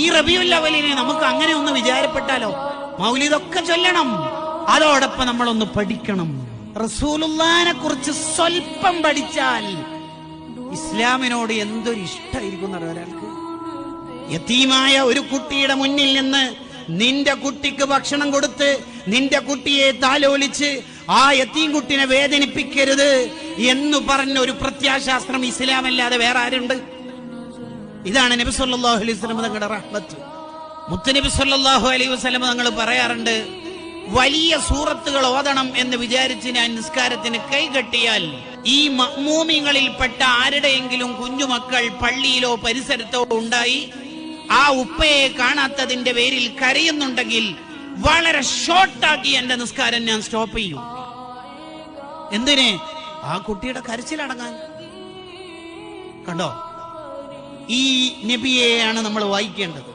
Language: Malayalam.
ഈ റബീഉൽ അവ്വലിനെ നമുക്ക് അങ്ങനെ ഒന്ന് വിചാരപ്പെട്ടാലോ? മൗലിദൊക്കെ ചൊല്ലണം, അതോടൊപ്പം നമ്മളൊന്ന് പഠിക്കണം. റസൂലുള്ളാഹിനെ കുറിച്ച് സ്വല്പം പഠിച്ചാൽ ഇസ്ലാമിനോട് എന്തൊരു ഇഷ്ടമായിരിക്കും ഒരാൾക്ക്. യതീമായ ഒരു കുട്ടിയുടെ മുന്നിൽ നിന്ന് നിന്റെ കുട്ടിക്ക് ഭക്ഷണം കൊടുത്ത് നിന്റെ കുട്ടിയെ താലോലിച്ച് ആ യതീം കുട്ടിനെ വേദനിപ്പിക്കരുത് എന്ന് പറഞ്ഞ ഒരു പ്രത്യാശാസ്ത്രം ഇസ്ലാമല്ലാതെ വേറെ ആരുണ്ട്? ഇതാണ് നബി സല്ലല്ലാഹു അലൈഹി വസല്ലം തങ്ങളുടെ റഹ്മത്ത്. മുത്തുനബി സല്ലല്ലാഹു അലൈഹി വസല്ലം തങ്ങൾ പറയാറുണ്ട്, വലിയ സൂറത്തുകൾ ഓതണം എന്ന് വിചാരിച്ച് ഞാൻ നിസ്കാരത്തിന് കൈകെട്ടിയാൽ ഈ മഅ്മൂമികളിൽപ്പെട്ട ആരുടെയെങ്കിലും കുഞ്ഞുമക്കൾ പള്ളിയിലോ പരിസരത്തോ ഉണ്ടായി ആ ഉപ്പയെ കാണാത്തതിന്റെ പേരിൽ കരയുന്നുണ്ടെങ്കിൽ വളരെ ഷോർട്ടാക്കി എന്റെ നിസ്കാരം ഞാൻ സ്റ്റോപ്പ് ചെയ്യും. എന്തിന്? ആ കുട്ടിയുടെ കരച്ചിലടങ്ങാൻ. കണ്ടോ, ഈ നബിയെയാണ് നമ്മൾ വായിക്കേണ്ടത്.